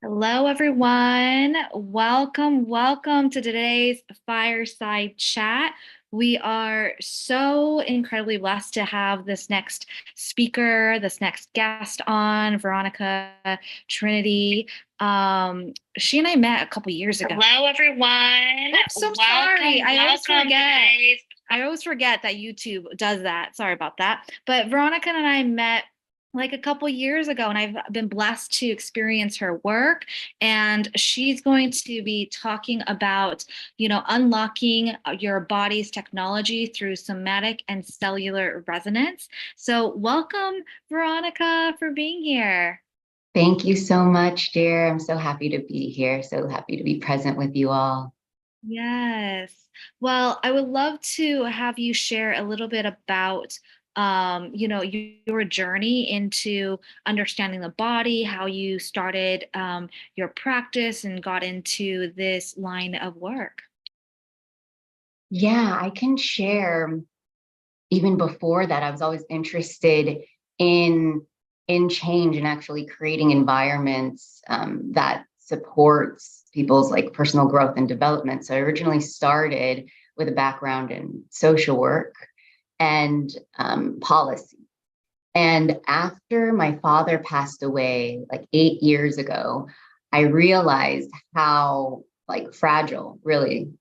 Hello, everyone. Welcome to today's fireside chat. We are so incredibly blessed to have this next speaker, this next guest on, Veronica, Trinity. She and I met a couple years ago. Hello, everyone. Oops, so sorry. I always forget that YouTube does that. Sorry about that. But Veronica and I met like a couple years ago, and I've been blessed to experience her work. And she's going to be talking about, unlocking your body's technology through somatic and cellular resonance. So, welcome, Veronica, for being here. Thank you so much, dear. I'm so happy to be here. So happy to be present with you all. Yes. Well, I would love to have you share a little bit about, your journey into understanding the body, how you started your practice and got into this line of work. Yeah, I can share. Even before that, I was always interested in in change and actually creating environments that supports people's like personal growth and development. So I originally started with a background in social work and policy. And after my father passed away like 8 years ago, I realized how like fragile really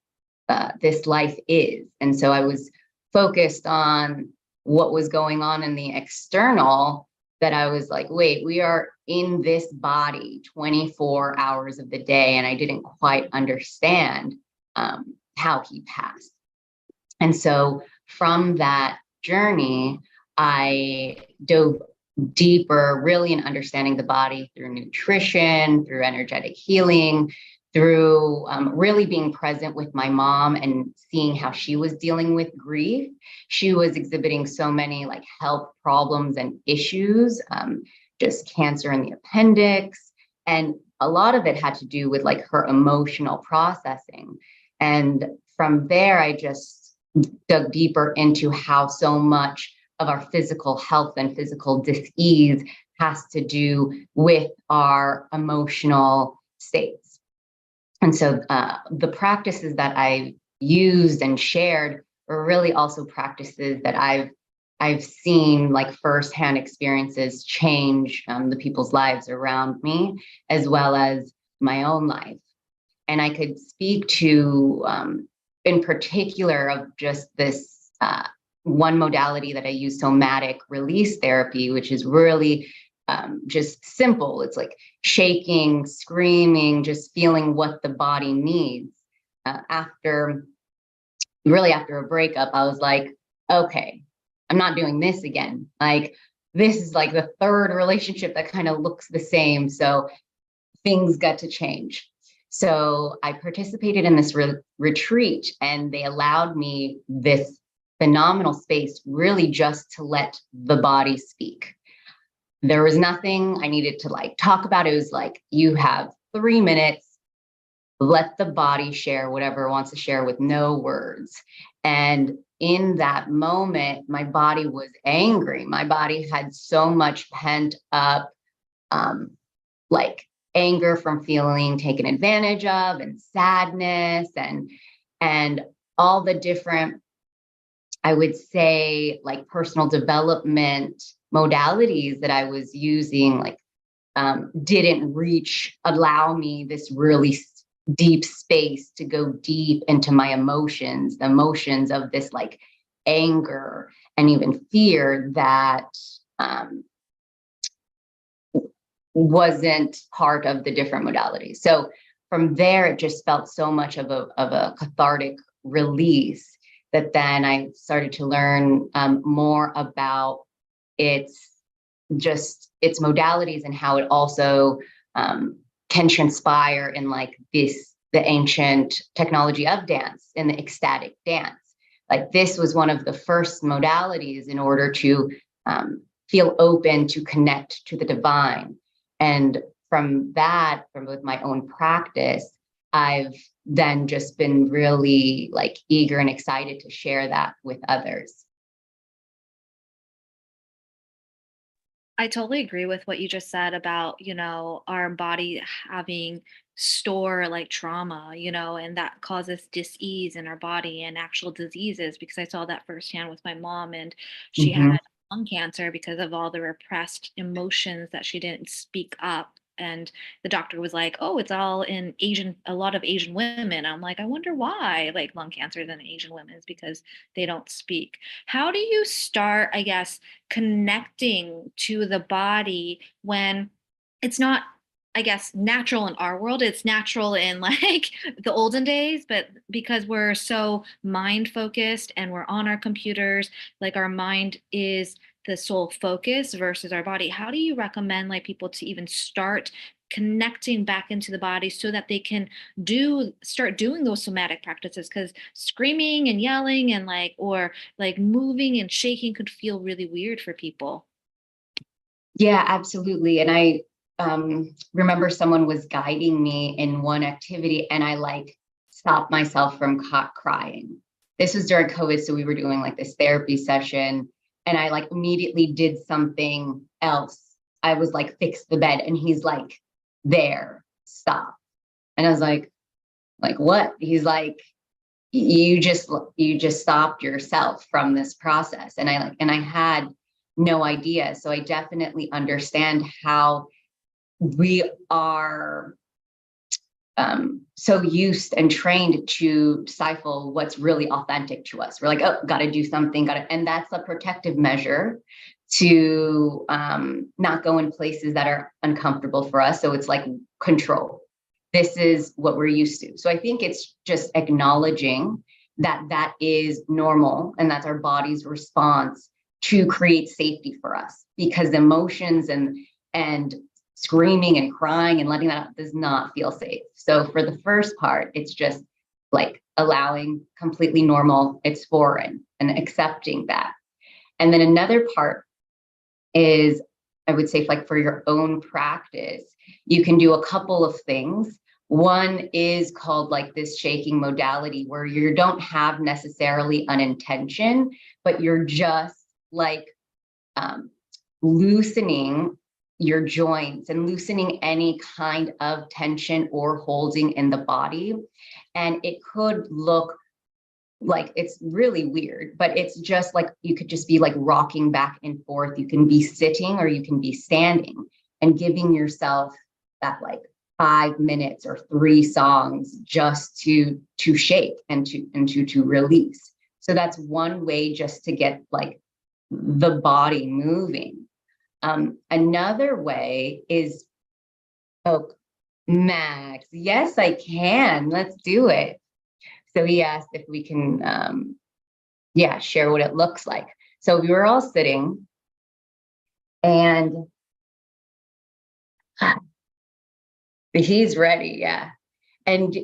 this life is. And so I was focused on what was going on in the external, that I was like, wait, we are in this body 24 hours of the day. And I didn't quite understand how he passed. And so from that journey, I dove deeper, really in understanding the body through nutrition, through energetic healing, through really being present with my mom and seeing how she was dealing with grief. She was exhibiting so many like health problems and issues, just cancer in the appendix. And a lot of it had to do with like her emotional processing. And from there, I just dug deeper into how so much of our physical health and physical dis-ease has to do with our emotional states. And so the practices that I've used and shared are really also practices that I've seen like firsthand experiences change the people's lives around me, as well as my own life. And I could speak to, in particular, of just this one modality that I use, somatic release therapy, which is really just simple. It's like shaking, screaming, just feeling what the body needs. After a breakup, I was like, okay, I'm not doing this again. Like, this is like the third relationship that kind of looks the same. So things got to change. So I participated in this retreat, and they allowed me this phenomenal space really just to let the body speak. There was nothing I needed to like talk about. It was like, you have 3 minutes, let the body share whatever it wants to share with no words. And in that moment, my body was angry. My body had so much pent up, like anger from feeling taken advantage of, and sadness, and all the different, I would say, like personal development modalities that I was using, like didn't allow me this really deep space to go deep into my emotions, the emotions of this like anger and even fear that wasn't part of the different modalities. So from there, it just felt so much of a cathartic release, that then I started to learn more about its modalities, and how it also can transpire in like the ancient technology of dance, in the ecstatic dance. Like, this was one of the first modalities in order to feel open to connect to the divine. And from with my own practice, I've then just been really like eager and excited to share that with others. I totally agree with what you just said about, our body having store like trauma, and that causes dis-ease in our body and actual diseases, because I saw that firsthand with my mom, and she had Mhm. lung cancer because of all the repressed emotions that she didn't speak up. And the doctor was like, "Oh, it's all in a lot of Asian women." I'm like, "I wonder why like lung cancer is in Asian women, is because they don't speak." How do you start, I guess, connecting to the body when it's not, I guess, natural in our world? It's natural in like the olden days, but because we're so mind focused and we're on our computers, like our mind is the sole focus versus our body. How do you recommend like people to even start connecting back into the body so that they can start doing those somatic practices? Because screaming and yelling and like moving and shaking could feel really weird for people. Yeah, absolutely. And I remember someone was guiding me in one activity, and I like stopped myself from crying. This was during COVID, so we were doing like this therapy session, and I like immediately did something else. I was like, fix the bed, and he's like, there, stop. And I was like what? He's like, you just stopped yourself from this process. And I had no idea. So I definitely understand how we are so used and trained to stifle what's really authentic to us. We're like, oh, got to do something, got to, and that's a protective measure to not go in places that are uncomfortable for us. So it's like control. This is what we're used to. So I think it's just acknowledging that that is normal and that's our body's response to create safety for us, because emotions and screaming and crying and letting that out does not feel safe. So for the first part, it's just like allowing completely normal, it's foreign, and accepting that. And then another part is, I would say, like for your own practice, you can do a couple of things. One is called like this shaking modality, where you don't have necessarily an intention, but you're just like um, loosening your joints and loosening any kind of tension or holding in the body. And it could look like, it's really weird, but it's just like you could just be like rocking back and forth. You can be sitting or you can be standing, and giving yourself that like 5 minutes or 3 songs just to shake and to release. So that's one way just to get like the body moving. Another way is, oh, Max, yes, I can. Let's do it. So he asked if we can, yeah, share what it looks like. So we were all sitting, and he's ready. Yeah. And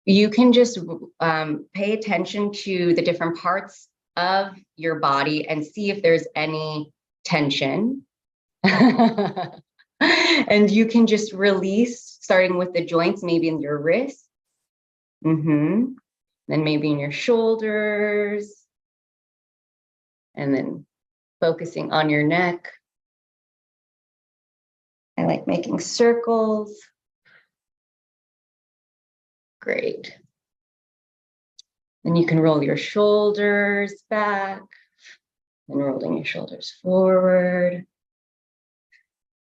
you can just pay attention to the different parts of your body and see if there's any tension. And you can just release, starting with the joints, maybe in your wrists, then maybe in your shoulders, and then focusing on your neck. I like making circles. Great. Then you can roll your shoulders back and rolling your shoulders forward.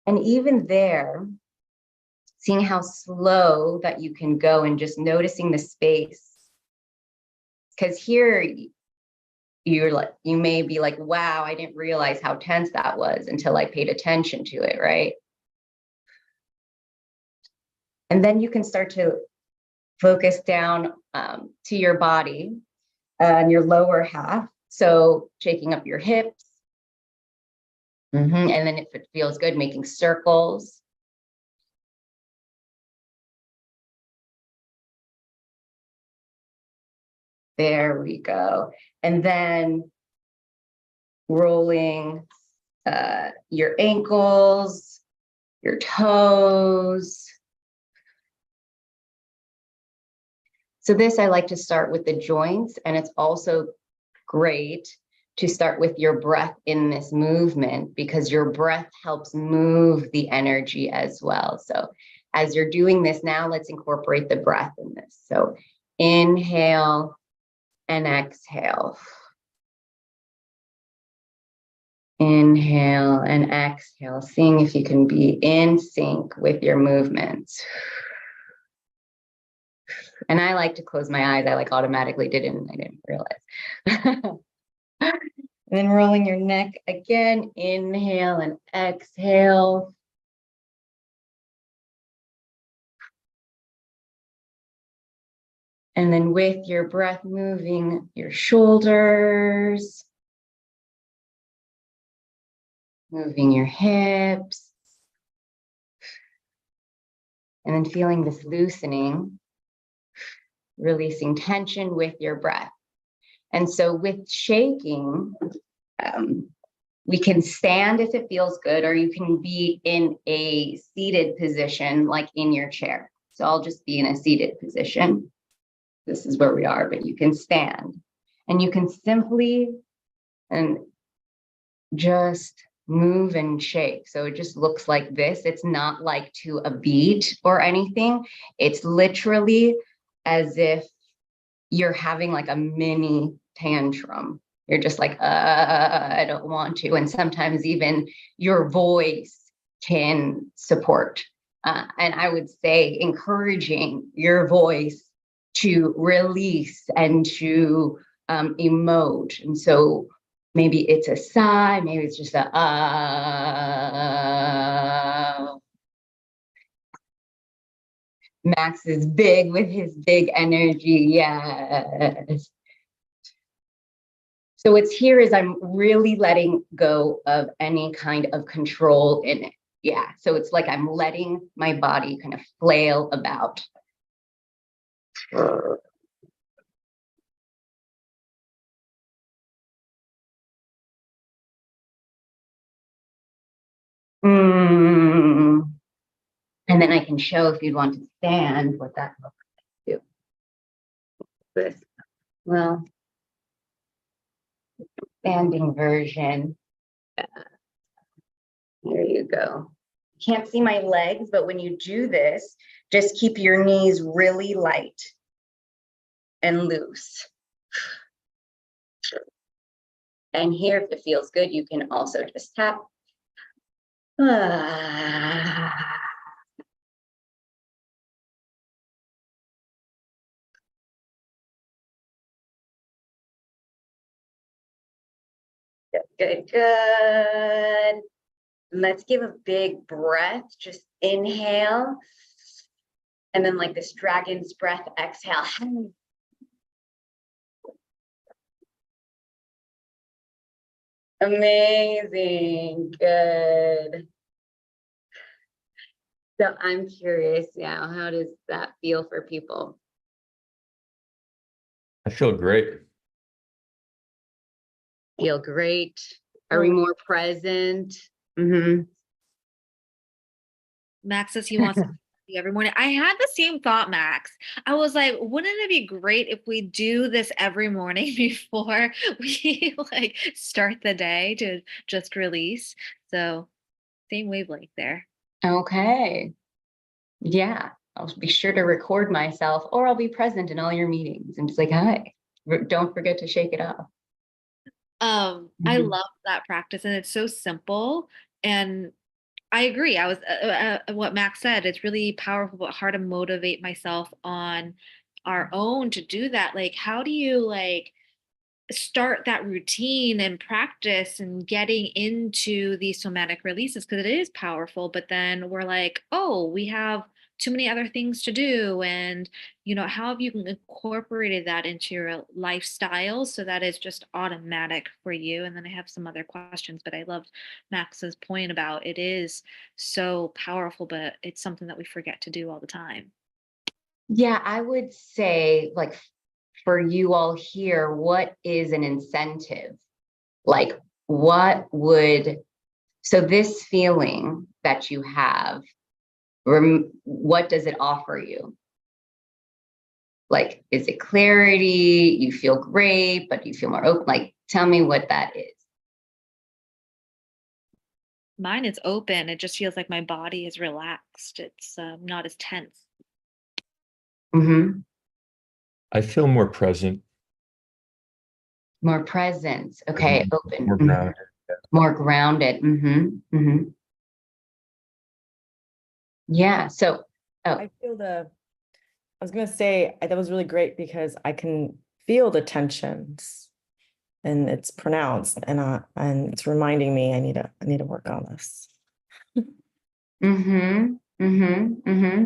And even there, seeing how slow that you can go and just noticing the space. Because here you may be like, wow, I didn't realize how tense that was until I paid attention to it, right? And then you can start to focus down to your body and your lower half. So shaking up your hips. And then if it feels good, making circles. There we go. And then rolling your ankles, your toes. So this, I like to start with the joints, and it's also great to start with your breath in this movement, because your breath helps move the energy as well. So as you're doing this now, let's incorporate the breath in this. So inhale and exhale. Inhale and exhale, seeing if you can be in sync with your movements. And I like to close my eyes. I like automatically did it and I didn't realize. And then rolling your neck again, inhale and exhale. And then with your breath, moving your shoulders, moving your hips, and then feeling this loosening, releasing tension with your breath. And so with shaking, we can stand if it feels good, or you can be in a seated position, like in your chair. So I'll just be in a seated position. This is where we are, but you can stand. And you can simply and just move and shake. So it just looks like this. It's not like to a beat or anything. It's literally as if you're having like a mini tantrum. You're just like, I don't want to. And sometimes even your voice can support. And I would say encouraging your voice to release and to emote. And so maybe it's a sigh, maybe it's just a Max is big with his big energy. Yes. So what's here is I'm really letting go of any kind of control in it. Yeah. So it's like I'm letting my body kind of flail about. And then I can show, if you'd want to stand, what that looks like too. This, well, standing version. There you go. Can't see my legs, but when you do this, just keep your knees really light and loose. And here, if it feels good, you can also just tap. Good, good. Let's give a big breath. Just inhale. And then like this dragon's breath, exhale. Amazing. Good. So I'm curious now, how does that feel for people? I feel great. Feel great. Are we more present? Mm-hmm. Max says he wants to see every morning. I had the same thought, Max. I was like, wouldn't it be great if we do this every morning before we like start the day to just release? So same wavelength there. Okay. Yeah. I'll be sure to record myself, or I'll be present in all your meetings and just like, hi, don't forget to shake it off. I love that practice, and it's so simple. And I agree. I was what Max said. It's really powerful, but hard to motivate myself on our own to do that. Like, how do you like start that routine and practice and getting into these somatic releases? Because it is powerful, but then we're like, oh, we have too many other things to do. And, how have you incorporated that into your lifestyle so that it's just automatic for you? And then I have some other questions, but I loved Max's point about it is so powerful, but it's something that we forget to do all the time. Yeah, I would say, like, for you all here, what is an incentive? Like, so this feeling that you have, what does it offer you? Like, is it clarity? You feel great, but you feel more open? Like, Tell me what that is. Mine is open. It just feels like my body is relaxed. It's not as tense. Mm-hmm. I feel more present. More presence. Okay, open. More grounded. More grounded. Mm-hmm. Mm-hmm. Yeah. So, I was going to say that was really great because I can feel the tensions and it's pronounced and it's reminding me I need to work on this. mm-hmm. Mm-hmm. Mm-hmm.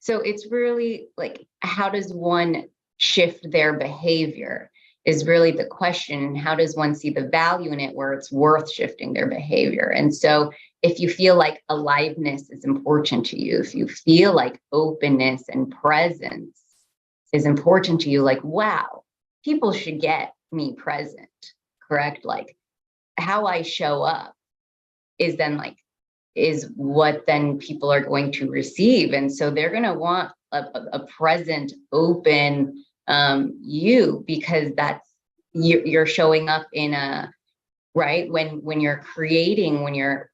So it's really like, how does one shift their behavior is really the question. How does one see the value in it where it's worth shifting their behavior? And so if you feel like aliveness is important to you, if you feel like openness and presence is important to you, like, wow, people should get me present, correct? Like how I show up is then like, is what then people are going to receive. And so they're going to want a present, open you, because that's, you're showing up in a, right? When you're creating, when you're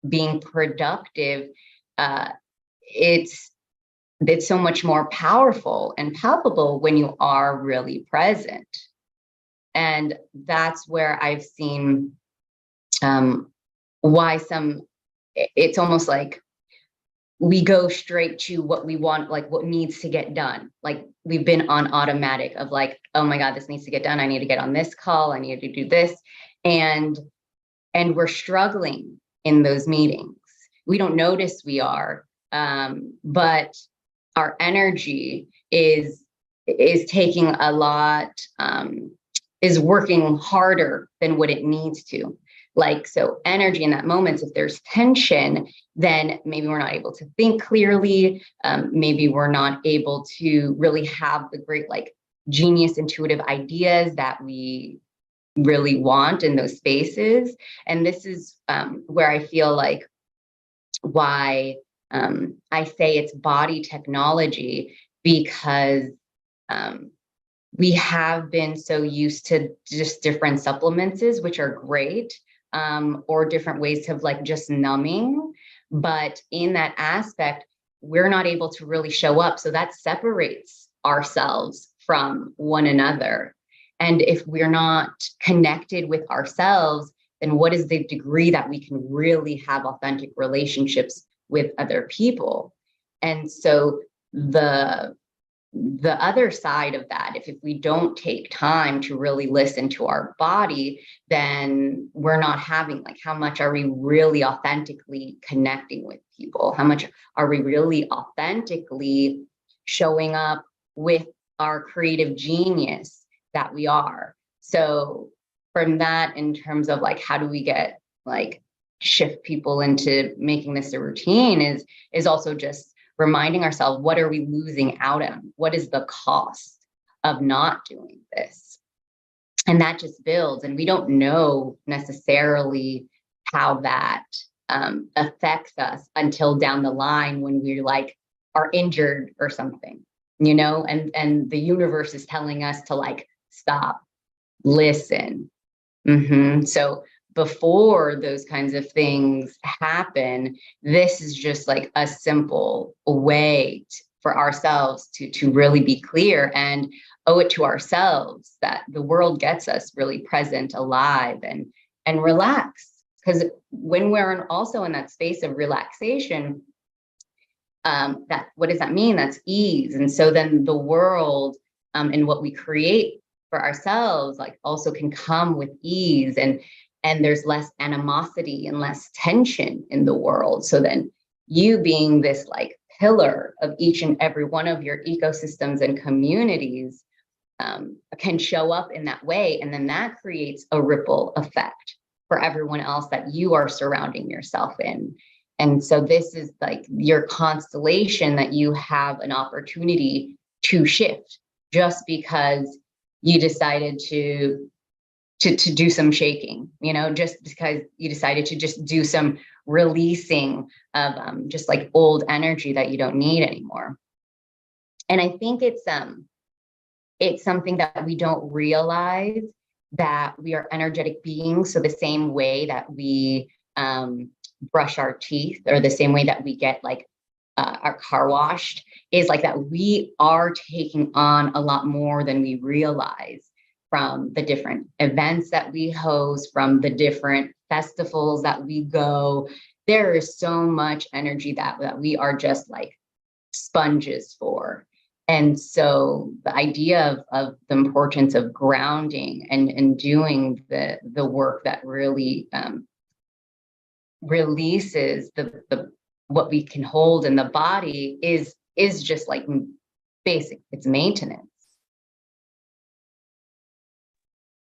being productive, it's so much more powerful and palpable when you are really present. And that's where I've seen why it's almost like we go straight to what we want, like what needs to get done. Like we've been on automatic of like, oh my God, this needs to get done. I need to get on this call. I need to do this. And we're struggling in those meetings. We don't notice we are, but our energy is taking a lot, is working harder than what it needs to. Like, so energy in that moment, if there's tension, then maybe we're not able to think clearly. Maybe we're not able to really have the great, like genius, intuitive ideas that we really want in those spaces. And this is where I feel like why I say it's body technology, because we have been so used to just different supplements, which are great, or different ways of like just numbing. But in that aspect, we're not able to really show up. So that separates ourselves from one another. And if we're not connected with ourselves, then what is the degree that we can really have authentic relationships with other people? And so the other side of that, if we don't take time to really listen to our body, then we're not having, like, how much are we really authentically connecting with people? How much are we really authentically showing up with our creative genius that we are? So from that, in terms of like, how do we get, like, shift people into making this a routine, is also just reminding ourselves, what are we losing out on? What is the cost of not doing this? And that just builds, and we don't know necessarily how that affects us until down the line when we're like are injured or something, you know, and the universe is telling us to like stop, listen. So before those kinds of things happen, this is just like a simple way for ourselves to really be clear and owe it to ourselves that the world gets us really present, alive, and relaxed. Because when we're also in that space of relaxation, that, what does that mean? That's ease. And so then the world and what we create for ourselves, like, also can come with ease, and there's less animosity and less tension in the world. So then you, being this like pillar of each and every one of your ecosystems and communities, can show up in that way. And then that creates a ripple effect for everyone else that you are surrounding yourself in. And so this is like your constellation that you have an opportunity to shift, just because you decided to do some shaking, you know, just because you decided to just do some releasing of just like old energy that you don't need anymore. And I think it's something that we don't realize, that we are energetic beings. So the same way that we brush our teeth, or the same way that we get like our car washed, is like that we are taking on a lot more than we realize from the different events that we host, from the different festivals that we go. There is so much energy that we are just like sponges for. And so the idea of the importance of grounding and doing the work that really releases the what we can hold in the body is just like basic, it's maintenance.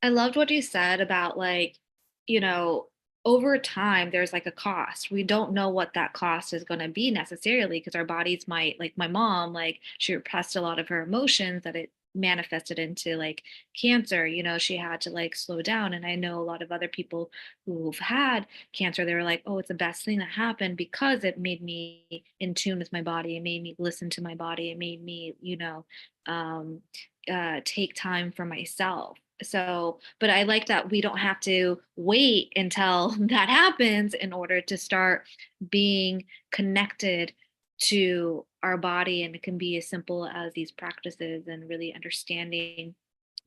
I loved what you said about like, you know, over time, there's like a cost. We don't know what that cost is going to be necessarily because our bodies might, like my mom, like she repressed a lot of her emotions that it manifested into like cancer. You know, she had to like slow down. And I know a lot of other people who've had cancer, they were like, oh, it's the best thing that happened because it made me in tune with my body. It made me listen to my body. It made me, um, take time for myself. So, but I like that we don't have to wait until that happens in order to start being connected to our body. And it can be as simple as these practices and really understanding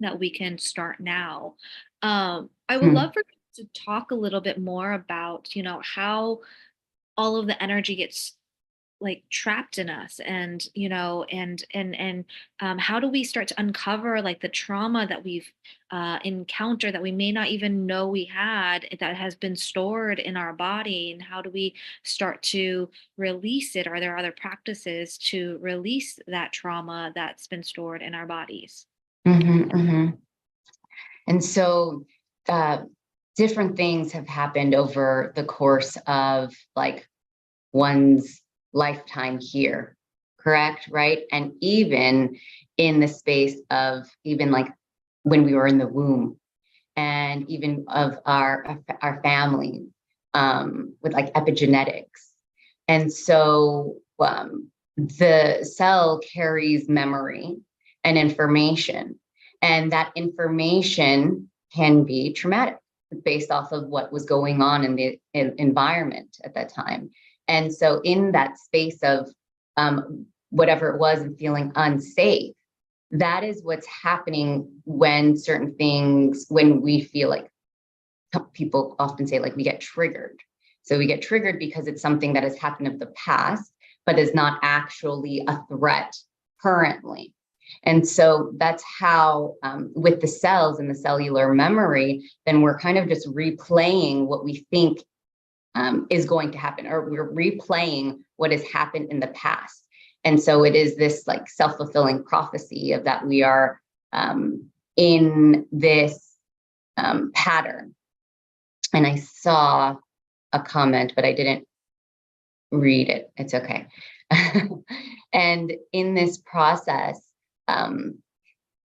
that we can start now. I would Hmm. love for you to talk a little bit more about, how all of the energy gets like trapped in us, and how do we start to uncover like the trauma that we've encountered that we may not even know we had, that has been stored in our body, and how do we start to release it? Are there other practices to release that trauma that's been stored in our bodies? And so uh, different things have happened over the course of like one's lifetime here, correct? Right. And even in the space of even like when we were in the womb, and even of our families, with like epigenetics. And so the cell carries memory and information, and that information can be traumatic based off of what was going on in the environment at that time. And so in that space of whatever it was and feeling unsafe, that is what's happening when certain things, when we feel like, people often say like we get triggered. So we get triggered because it's something that has happened of the past, but is not actually a threat currently. And so that's how, with the cells and the cellular memory, then we're kind of just replaying what we think is going to happen, or we're replaying what has happened in the past. And so it is this like self-fulfilling prophecy of that we are in this pattern. And I saw a comment, but I didn't read it. It's okay. And in this process,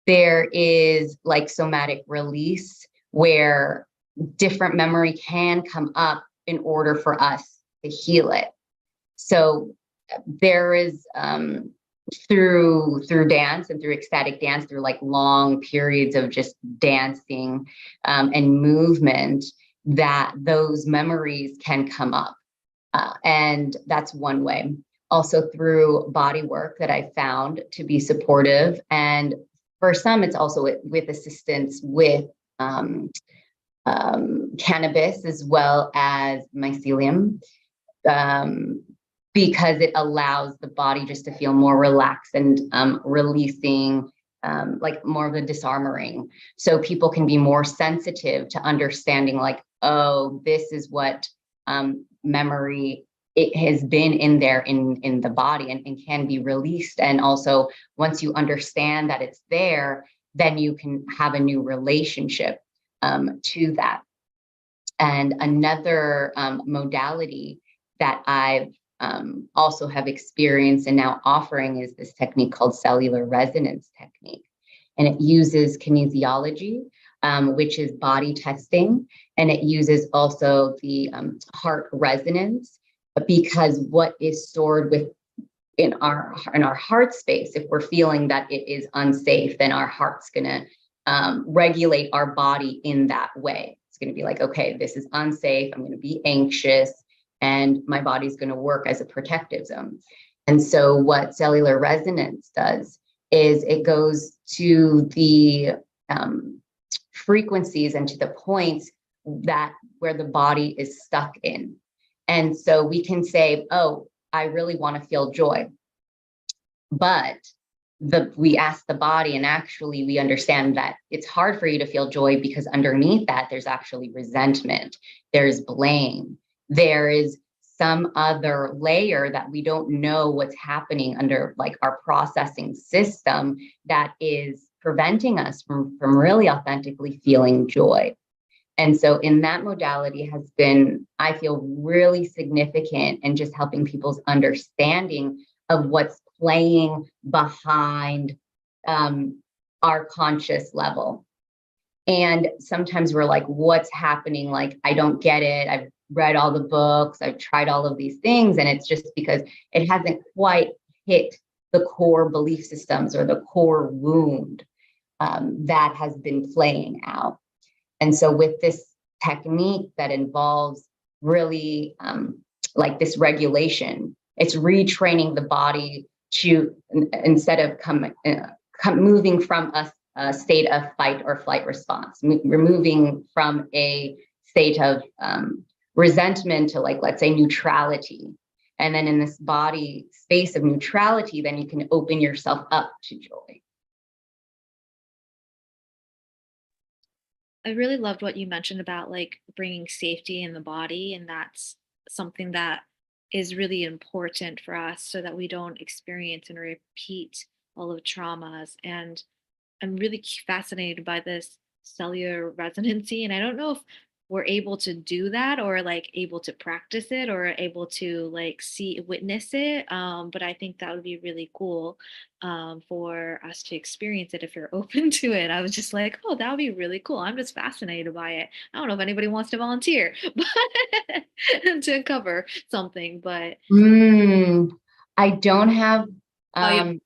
there is like somatic release where different memory can come up in order for us to heal it. So there is through dance and through ecstatic dance, through like long periods of just dancing and movement, that those memories can come up. And that's one way. Also through body work that I found to be supportive. And for some, it's also with assistance with cannabis as well as mycelium, because it allows the body just to feel more relaxed and releasing, like more of a disarmoring. So people can be more sensitive to understanding like, oh, this is what memory, it has been in there in the body, and can be released. And also once you understand that it's there, then you can have a new relationship to that. And another modality that I've also have experience and now offering is this technique called cellular resonance technique. And it uses kinesiology, which is body testing. And it uses also the heart resonance, because what is stored in our heart space, if we're feeling that it is unsafe, then our heart's gonna regulate our body in that way. It's going to be like, okay, this is unsafe. I'm going to be anxious, and my body's going to work as a protective zone. And so what cellular resonance does is it goes to the frequencies and to the points that where the body is stuck in. And so we can say, oh, I really want to feel joy. But we ask the body, and actually we understand that it's hard for you to feel joy because underneath that, there's actually resentment, there's blame, there is some other layer that we don't know what's happening under like our processing system that is preventing us from really authentically feeling joy. And so in that modality has been, I feel, really significant in just helping people's understanding of what's playing behind our conscious level. And sometimes we're like, what's happening? Like, I don't get it. I've read all the books, I've tried all of these things, and it's just because it hasn't quite hit the core belief systems or the core wound that has been playing out. And so with this technique that involves really like this regulation, it's retraining the body to, instead of moving from a state of fight or flight response, removing from a state of resentment to, like, let's say, neutrality. And then in this body space of neutrality, then you can open yourself up to joy. I really loved what you mentioned about like bringing safety in the body. And that's something that is really important for us so that we don't experience and repeat all of traumas. And I'm really fascinated by this cellular resonancy. And I don't know if we're able to do that or like able to practice it or able to like witness it. But I think that would be really cool for us to experience it if you're open to it. I was just like, oh, that would be really cool. I'm just fascinated by it. I don't know if anybody wants to volunteer but to cover something, but I don't have oh,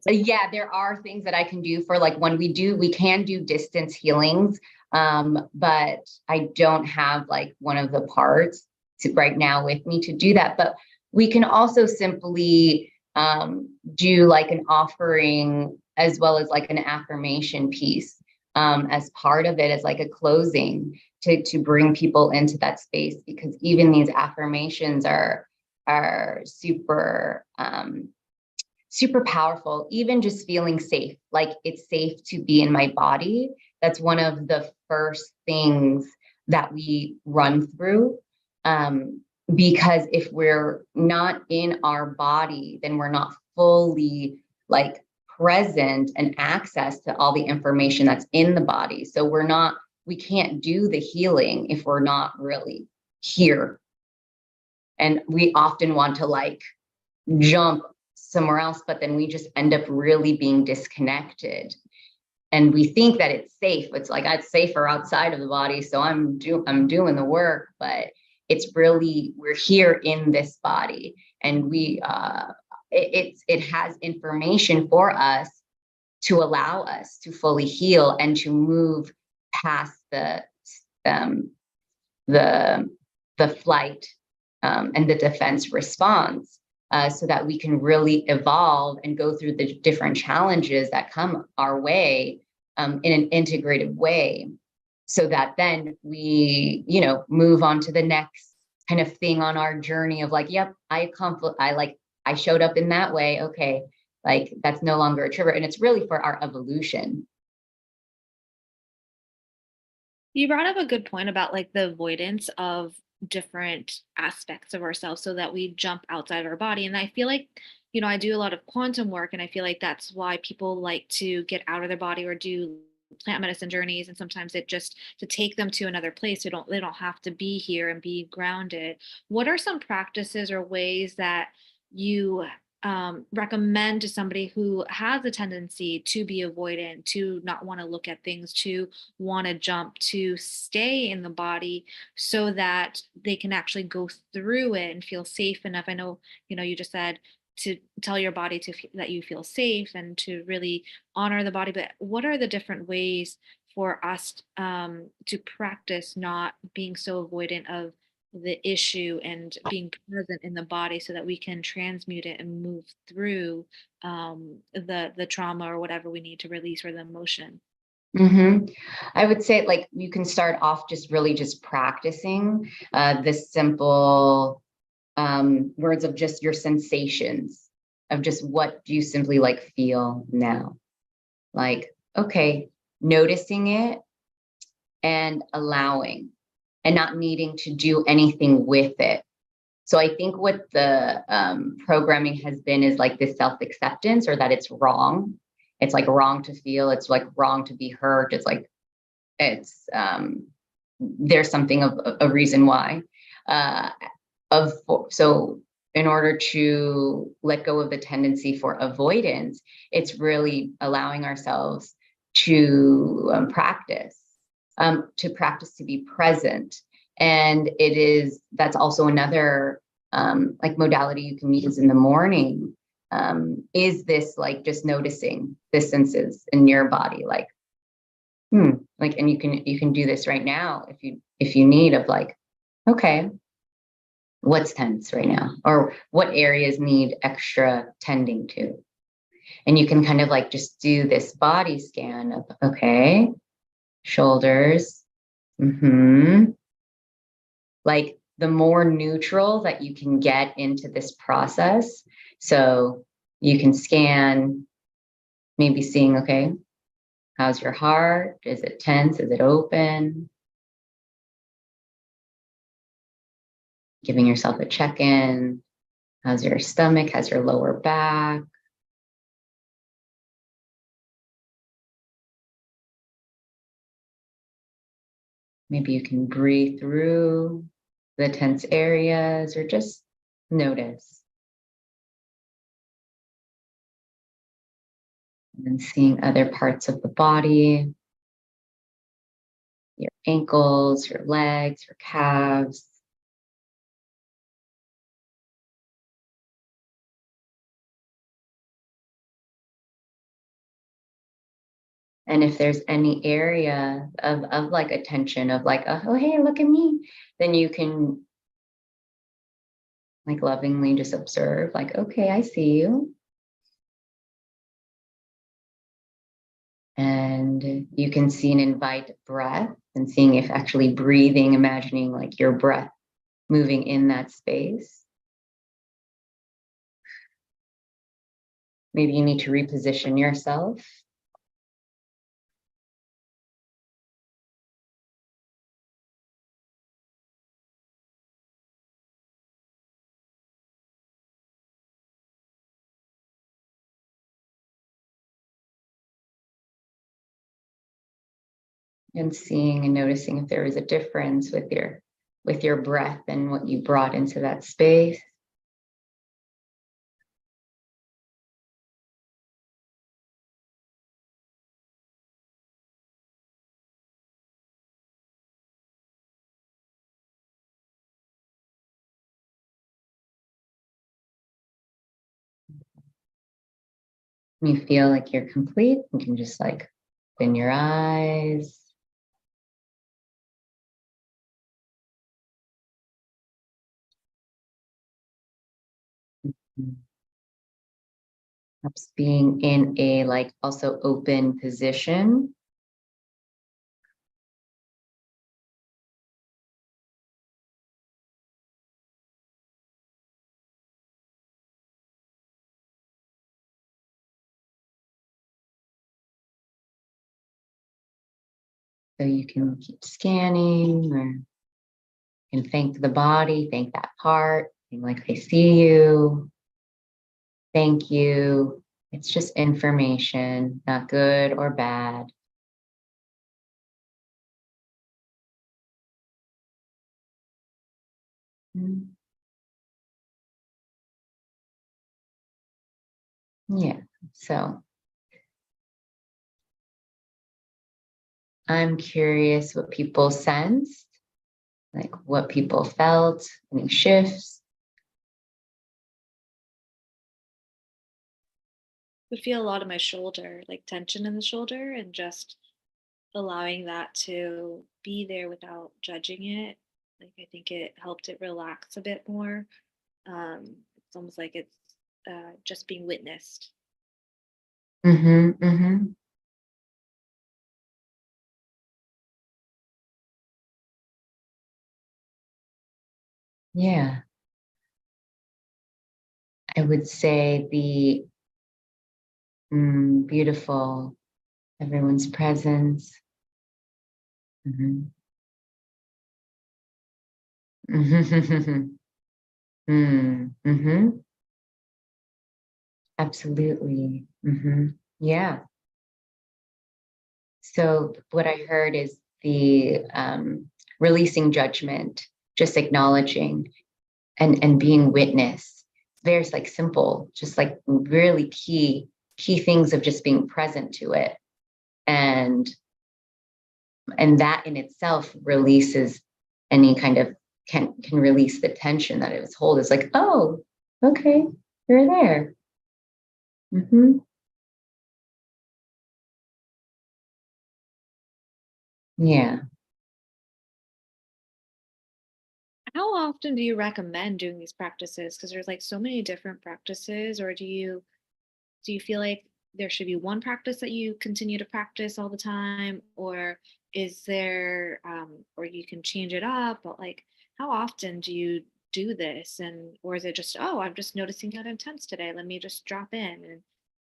yeah. yeah, there are things that I can do for, like, when we can do distance healings, but I don't have like one of the parts right now with me to do that. But we can also simply do like an offering as well as like an affirmation piece as part of it, as like a closing to bring people into that space, because even these affirmations are super super powerful. Even just feeling safe, like it's safe to be in my body. That's one of the first things that we run through. Because if we're not in our body, then we're not fully like present and access to all the information that's in the body. So we can't do the healing if we're not really here. And we often want to like jump somewhere else, but then we just end up really being disconnected. And we think that it's safe. It's like, it's safer outside of the body, so I'm doing the work, but it's really, we're here in this body, and it has information for us to allow us to fully heal and to move past the flight and the defense response. So that we can really evolve and go through the different challenges that come our way in an integrated way, so that then we, move on to the next kind of thing on our journey of like, yep, I showed up in that way. Okay, like that's no longer a trigger, and it's really for our evolution. You brought up a good point about like the avoidance of different aspects of ourselves so that we jump outside our body. And I feel like, I do a lot of quantum work, and I feel like that's why people like to get out of their body or do plant medicine journeys. And sometimes it just to take them to another place. They don't have to be here and be grounded. What are some practices or ways that you recommend to somebody who has a tendency to be avoidant, to not want to look at things, to want to jump, to stay in the body so that they can actually go through it and feel safe enough? I know, you just said to tell your body that you feel safe and to really honor the body. But what are the different ways for us to practice not being so avoidant of the issue and being present in the body so that we can transmute it and move through the trauma or whatever we need to release, or the emotion? I would say like you can start off just really just practicing this simple words of just your sensations of just what do you simply like feel now. Like, okay, noticing it and allowing and not needing to do anything with it. So I think what the programming has been is like this self-acceptance, or that it's wrong. It's like wrong to feel. It's like wrong to be hurt. It's like, it's, there's something of a reason why. So in order to let go of the tendency for avoidance, it's really allowing ourselves to practice to be present. And that's also another like modality you can use in the morning, is this like just noticing the senses in your body, like, like, and you can do this right now if you need, of like, okay, what's tense right now, or what areas need extra tending to. And you can kind of like just do this body scan of, okay, shoulders. Like the more neutral that you can get into this process. So you can scan, maybe seeing, okay, how's your heart? Is it tense? Is it open? Giving yourself a check-in. How's your stomach? How's your lower back? Maybe you can breathe through the tense areas, or just notice. And then seeing other parts of the body, your ankles, your legs, your calves. And if there's any area of like attention, of like, oh, hey, look at me, then you can like lovingly just observe, like, okay, I see you. And you can see and invite breath, and seeing if actually breathing, imagining like your breath moving in that space. Maybe you need to reposition yourself. And seeing and noticing if there is a difference with your breath and what you brought into that space. When you feel like you're complete, you can just like open your eyes. Perhaps being in a like also open position. So you can keep scanning, or you can thank the body, thank that part, being like, I see you. Thank you. It's just information, not good or bad. Yeah, so I'm curious what people sensed, like what people felt, any shifts. would feel a lot of my shoulder, like tension in the shoulder, and just allowing that to be there without judging it. Like I think it helped it relax a bit more. It's almost like it's just being witnessed. Mm-hmm, mm-hmm. Yeah. I would say the beautiful, everyone's presence. Mhm. Mm-hmm. Absolutely. Yeah. So what I heard is the releasing judgment, just acknowledging and being witness. There's like simple, just like really key things of just being present to it. And and that in itself releases any kind of can release the tension that it was hold. It's like, oh, okay, you're there. Hmm. Yeah. How often do you recommend doing these practices? Because there's like so many different practices, or do you feel like there should be one practice that you continue to practice all the time, or is there or you can change it up, but like how often do you do this, and or is it just, oh, I'm just noticing that intense today, let me just drop in and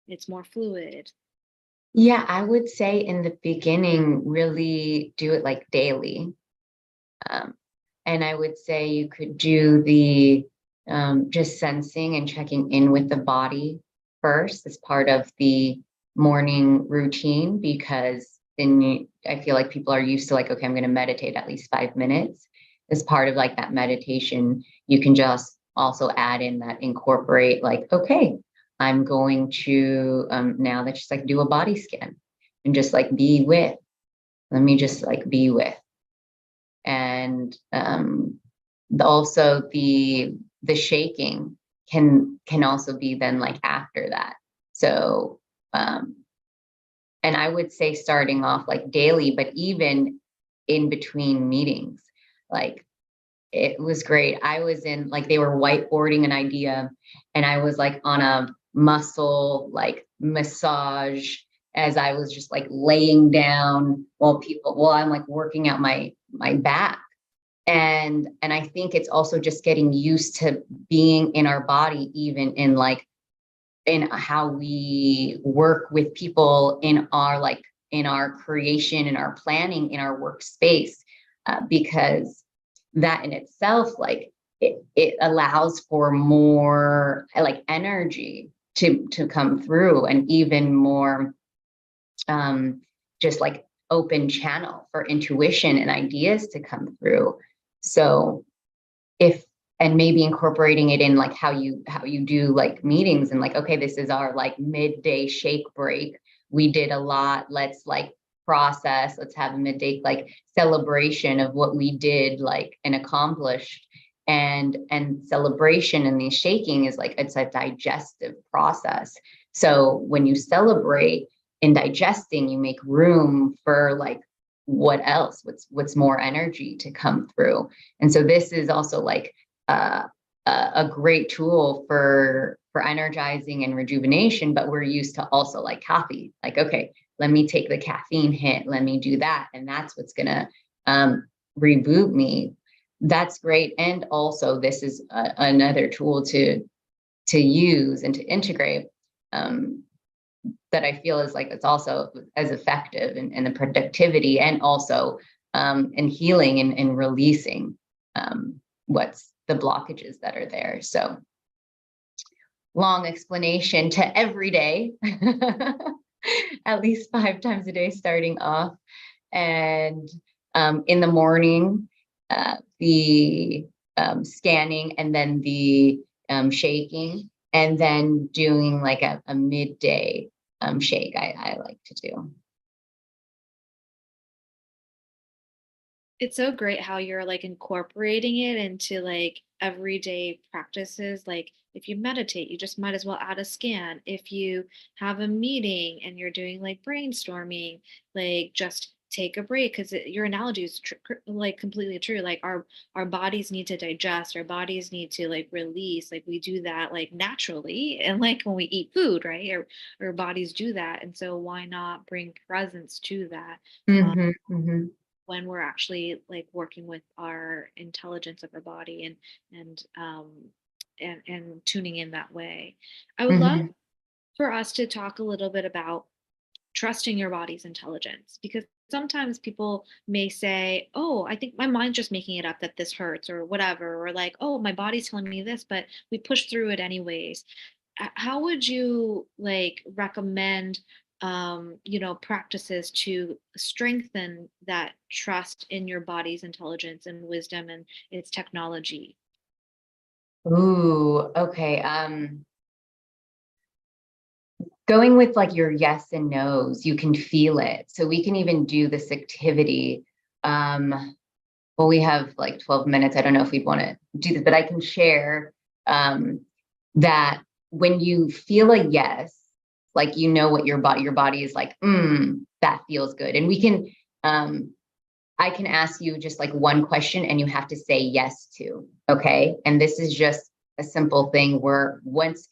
it's more fluid? Yeah, I would say in the beginning, really do it like daily. Um, and I would say you could do the just sensing and checking in with the body first as part of the morning routine, because then I feel like people are used to like, okay, I'm going to meditate at least 5 minutes. As part of like that meditation, you can just also add in that incorporate like, okay, I'm going to now that just like do a body scan and just like be with, let me just like be with. And also the shaking can also be then like after that. So um and I would say starting off like daily, but even in between meetings, like it was great. I was in like they were whiteboarding an idea, and I was like on a muscle like massage as I was just like laying down while I'm like working out my back. And I think it's also just getting used to being in our body, even in like in how we work with people in our like in our creation, in our planning, in our workspace, because that in itself like it allows for more like energy to come through, and even more um just like open channel for intuition and ideas to come through. So if and maybe incorporating it in like how you do like meetings, and like, okay, this is our like midday shake break, we did a lot, let's like process, let's have a midday like celebration of what we did like and accomplished. And celebration in the shaking is like it's a digestive process. So when you celebrate in digesting, you make room for like what else, what's more energy to come through. And so this is also like uh, a great tool for energizing and rejuvenation. But we're used to also like coffee, like, okay, let me take the caffeine hit, let me do that, and that's what's gonna reboot me. That's great. And also this is another tool to use and to integrate, um, that I feel is like it's also as effective in the productivity, and also in healing and releasing what's the blockages that are there. So long explanation to every day, at least 5 times a day starting off. And in the morning, the scanning, and then the shaking, and then doing like a midday shake, I like to do. It's so great how you're like incorporating it into like everyday practices. Like if you meditate, you just might as well add a scan. If you have a meeting and you're doing like brainstorming, like just take a break, because your analogy is like completely true. Like our bodies need to digest, our bodies need to like release, like we do that like naturally, and like when we eat food, right, our bodies do that. And so why not bring presence to that when we're actually like working with our intelligence of our body, and tuning in that way. I would love for us to talk a little bit about trusting your body's intelligence, because sometimes people may say, oh, I think my mind's just making it up that this hurts or whatever, or like, oh, my body's telling me this, but we push through it anyways. How would you like recommend practices to strengthen that trust in your body's intelligence and wisdom and its technology? Ooh, okay. Going with like your yes and no's, you can feel it. So we can even do this activity. Well, we have like 12 minutes. I don't know if we'd want to do this, but I can share that when you feel a yes, like you know what your body is like, that feels good. And we can, I can ask you just like one question and you have to say yes to, okay? And this is just a simple thing where once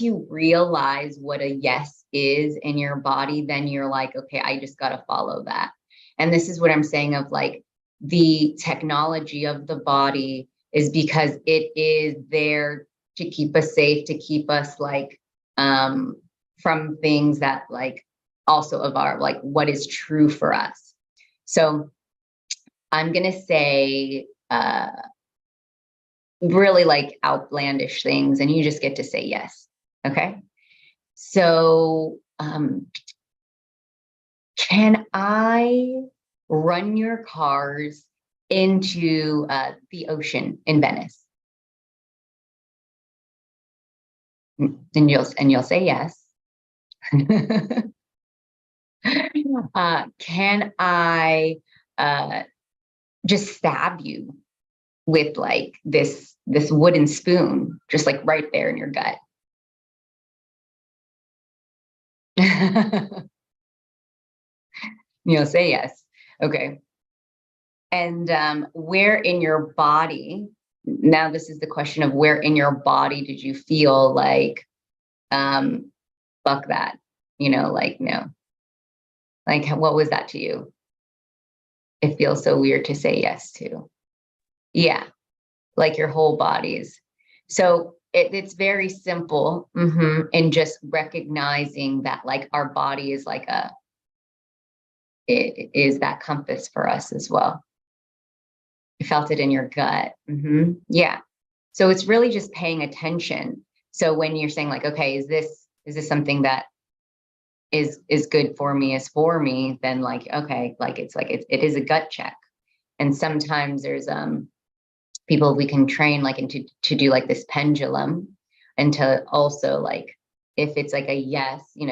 you realize what a yes is in your body, then you're like, okay, I just got to follow that. And this is what I'm saying of like the technology of the body is because it is there to keep us safe, to keep us like from things that like also of our like what is true for us. So I'm going to say really like outlandish things, and you just get to say yes. Okay. So can I run your cars into the ocean in Venice? And you'll say yes. Can I just stab you with like this wooden spoon, just like right there in your gut? You'll say yes. Okay. And where in your body, now this is the question of where in your body did you feel like, fuck that, like, no, like, what was that to you? It feels so weird to say yes to. Yeah. Like your whole bodies. So it's very simple. And just recognizing that like our body is like it is that compass for us as well. You felt it in your gut. Yeah. So it's really just paying attention. So when you're saying like, okay, is this something that is good for me, is for me, then like, okay, like it is a gut check. And sometimes there's people we can train like into to do like this pendulum, and to also like if it's like a yes, you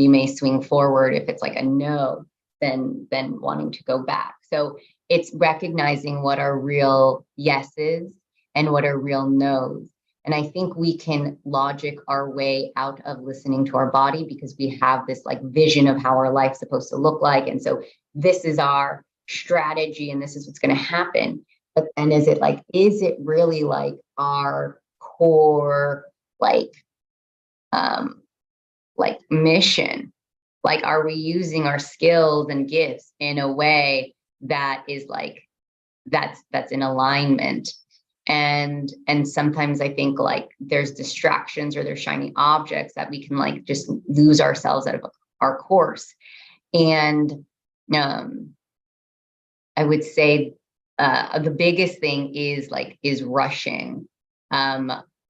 may swing forward. If it's like a no, then wanting to go back. So it's recognizing what our real yeses and what are real no's. And I think we can logic our way out of listening to our body because we have this like vision of how our life's supposed to look like. And so this is our strategy and this is what's going to happen. But then is it really like our core, like mission? Like, are we using our skills and gifts in a way that is like, that's in alignment? And sometimes I think like there's distractions or there's shiny objects that we can like just lose ourselves out of our course. And I would say the biggest thing is rushing.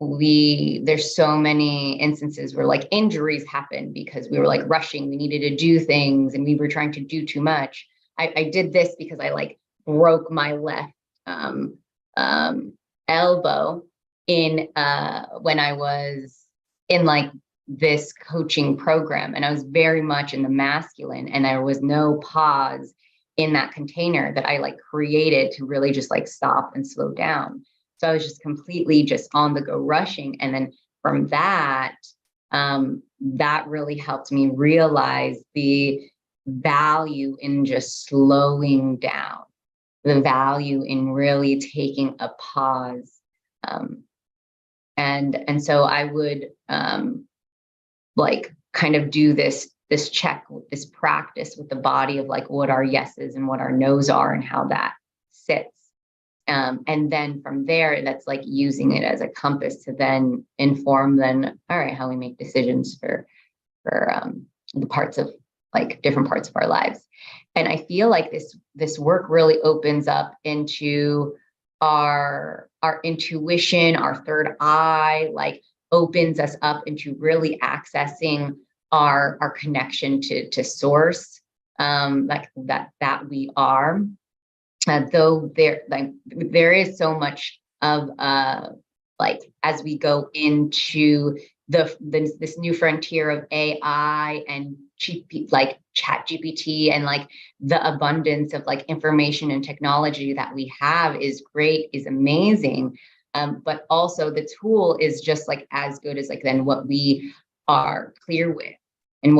There's so many instances where like injuries happen because we were like rushing. We needed to do things and we were trying to do too much. I did this because I like broke my left elbow in when I was in like this coaching program, and I was very much in the masculine, and there was no pause in that container that I like created to really just like stop and slow down. So I was just completely just on the go rushing. And then from that, that really helped me realize the value in just slowing down, the value in really taking a pause. And so I would like kind of do this check, this practice with the body of like what our yeses and what our nos are and how that sits. And then from there, that's like using it as a compass to then inform then, all right, how we make decisions for the parts of like different parts of our lives. And I feel like this work really opens up into our intuition, our third eye, like opens us up into really accessing our connection to source, like that we are. Though there is so much of like as we go into this new frontier of AI and like chat GPT and like the abundance of like information and technology that we have is great, is amazing. But also the tool is just like as good as like then what we are clear with and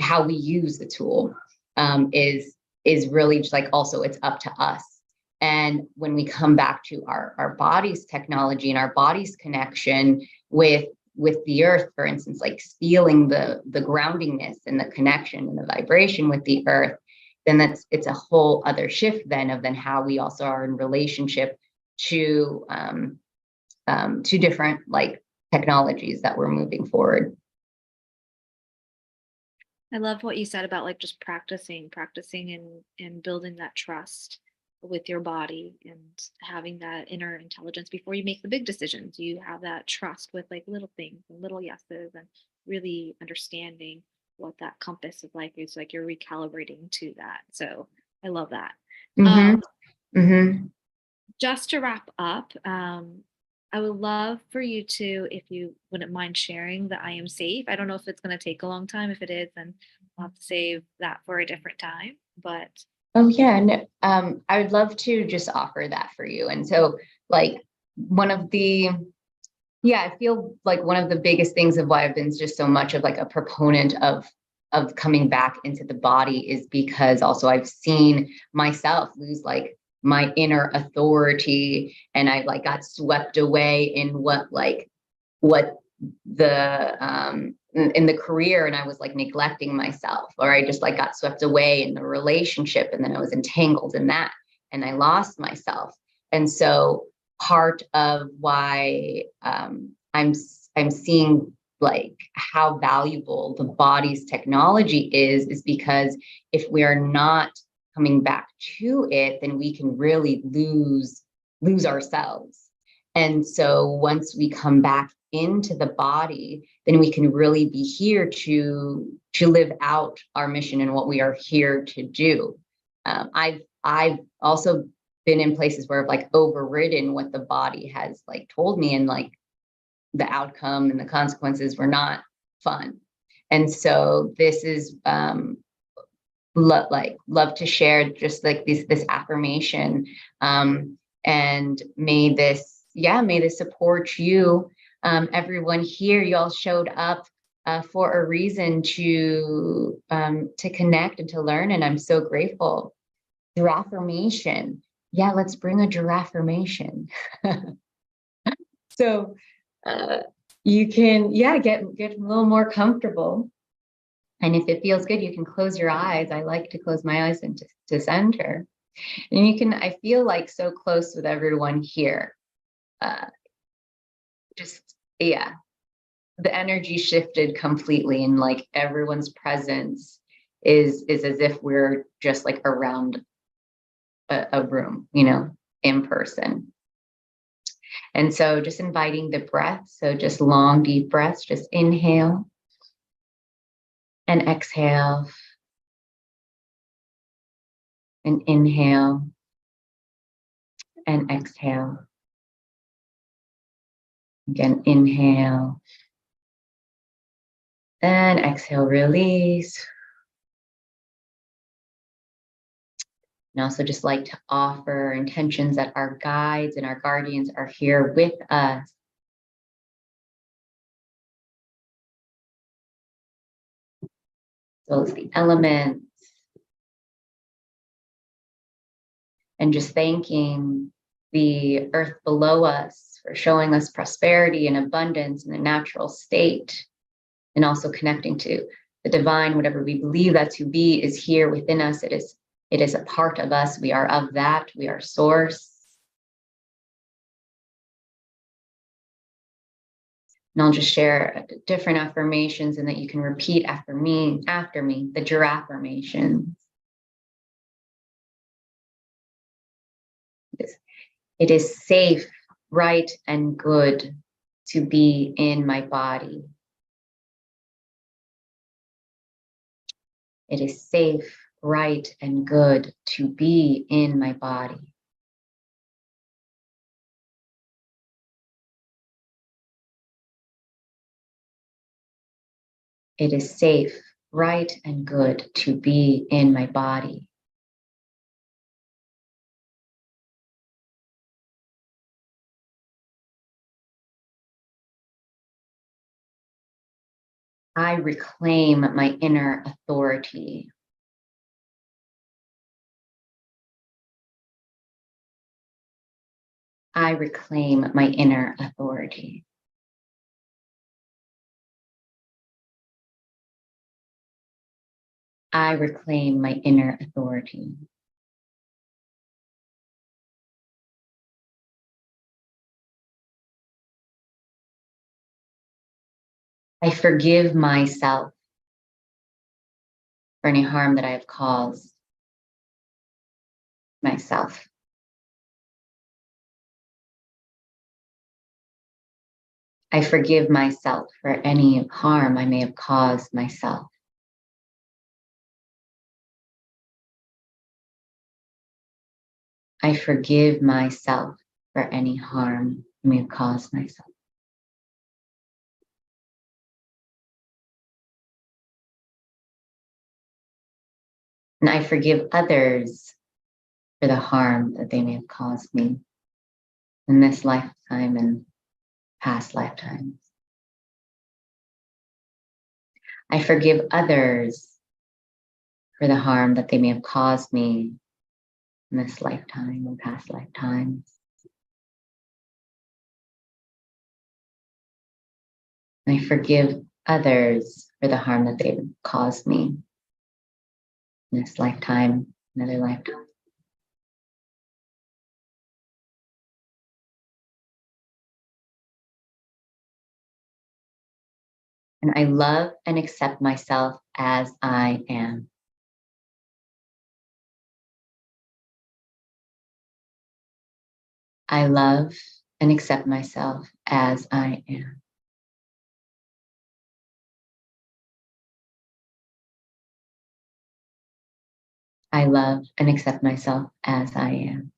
how we use the tool is really just like also it's up to us. And when we come back to our body's technology and our body's connection with the earth, for instance, like feeling the groundingness and the connection and the vibration with the earth, then it's a whole other shift then of how we also are in relationship to different like technologies that we're moving forward. I love what you said about like just practicing and building that trust with your body and having that inner intelligence before you make the big decisions. You have that trust with like little things and little yeses and really understanding what that compass is like. It's like you're recalibrating to that. So I love that. Just to wrap up, I would love for you to, if you wouldn't mind sharing the I am safe. I don't know if it's going to take a long time. If it is, then I'll have to save that for a different time. But oh yeah, no, I would love to just offer that for you. And so like I feel like one of the biggest things of why I've been just so much of like a proponent of coming back into the body is because also I've seen myself lose like my inner authority, and I like got swept away in what the in the career, and I was like neglecting myself, or I just like got swept away in the relationship, and then I was entangled in that and I lost myself. And so part of why I'm seeing like how valuable the body's technology is because if we are not coming back to it, then we can really lose ourselves. And so once we come back into the body, then we can really be here to live out our mission and what we are here to do. I've also been in places where I've like overridden what the body has like told me, and like the outcome and the consequences were not fun. And so this is love to share just like this affirmation, and may this support you. Everyone here, you all showed up for a reason to connect and to learn, and I'm so grateful. Giraffirmation, yeah, let's bring a giraffirmation. So you can get a little more comfortable. And if it feels good, you can close your eyes. I like to close my eyes and to center. And I feel like so close with everyone here. The energy shifted completely, and like everyone's presence is as if we're just like around a room, in person. And so just inviting the breath. So just long, deep breaths, just inhale. And exhale, and inhale, and exhale. Again, inhale, and exhale, release. And also just like to offer intentions that our guides and our guardians are here with us well as the elements. And just thanking the earth below us for showing us prosperity and abundance in a natural state, and also connecting to the divine, whatever we believe that to be is here within us. It is a part of us. We are of that. We are source. And I'll just share different affirmations and that you can repeat after me, the giraffe affirmation. It is safe, right, and good to be in my body. It is safe, right, and good to be in my body. It is safe, right, and good to be in my body. I reclaim my inner authority. I reclaim my inner authority. I reclaim my inner authority. I forgive myself for any harm that I have caused myself. I forgive myself for any harm I may have caused myself. I forgive myself for any harm I may have caused myself. And I forgive others for the harm that they may have caused me in this lifetime and past lifetimes. I forgive others for the harm that they may have caused me in this lifetime and past lifetimes. I forgive others for the harm that they've caused me in this lifetime, another lifetime. And I love and accept myself as I am. I love and accept myself as I am. I love and accept myself as I am.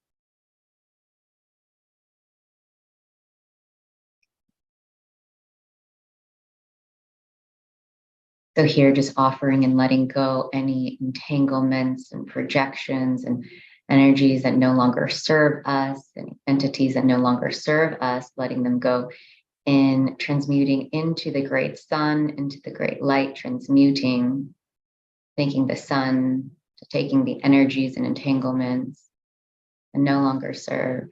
So here, just offering and letting go any entanglements and projections and energies that no longer serve us, and entities that no longer serve us, letting them go in transmuting into the great sun, into the great light, transmuting, thanking the sun, to taking the energies and entanglements that no longer serve,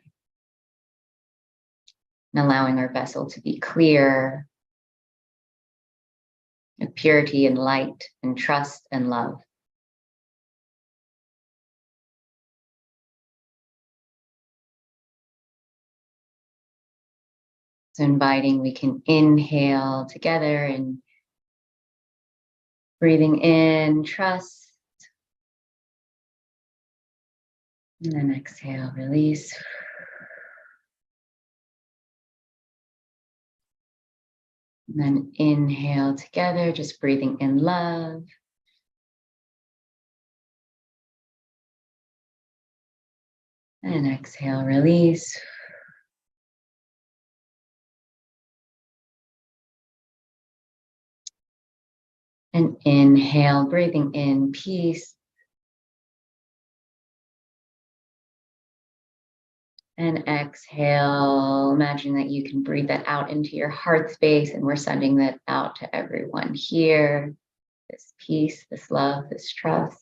and allowing our vessel to be clear, of purity and light and trust and love. So inviting, we can inhale together and breathing in, trust. And then exhale, release. And then inhale together, just breathing in love. And exhale, release. And inhale, breathing in peace. And exhale, imagine that you can breathe that out into your heart space, and we're sending that out to everyone here. this peace, this love, this trust.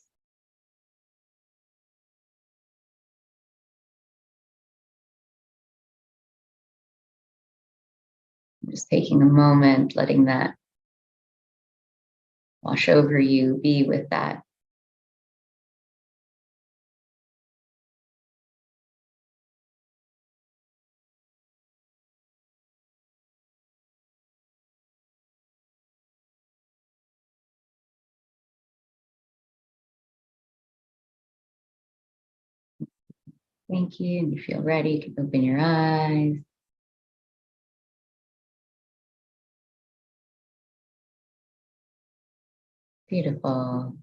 Just taking a moment, letting that wash over you, be with that. Thank you. And you feel ready, you can open your eyes. Beautiful.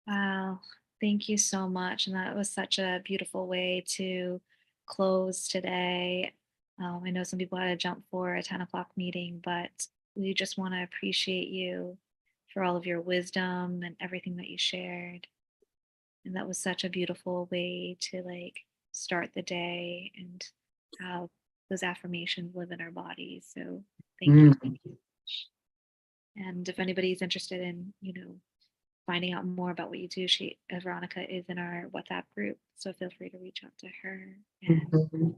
Wow. Thank you so much. And that was such a beautiful way to close today. I know some people had to jump for a 10 o'clock meeting, but we just want to appreciate you for all of your wisdom and everything that you shared. And that was such a beautiful way to like start the day and how those affirmations live in our bodies. So thank you. Mm. And if anybody's interested in, finding out more about what you do, Veronica is in our WhatsApp group. So feel free to reach out to her. And Mhm.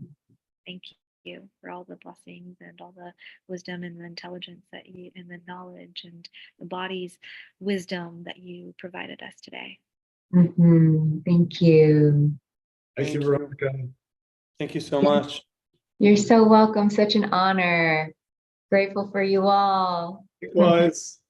thank you for all the blessings and all the wisdom and the intelligence that you, and the knowledge and the body's wisdom that you provided us today. Mhm. Thank you. Thank you, Veronica. Thank you so Yeah. much. You're so welcome. Such an honor. Grateful for you all. Likewise.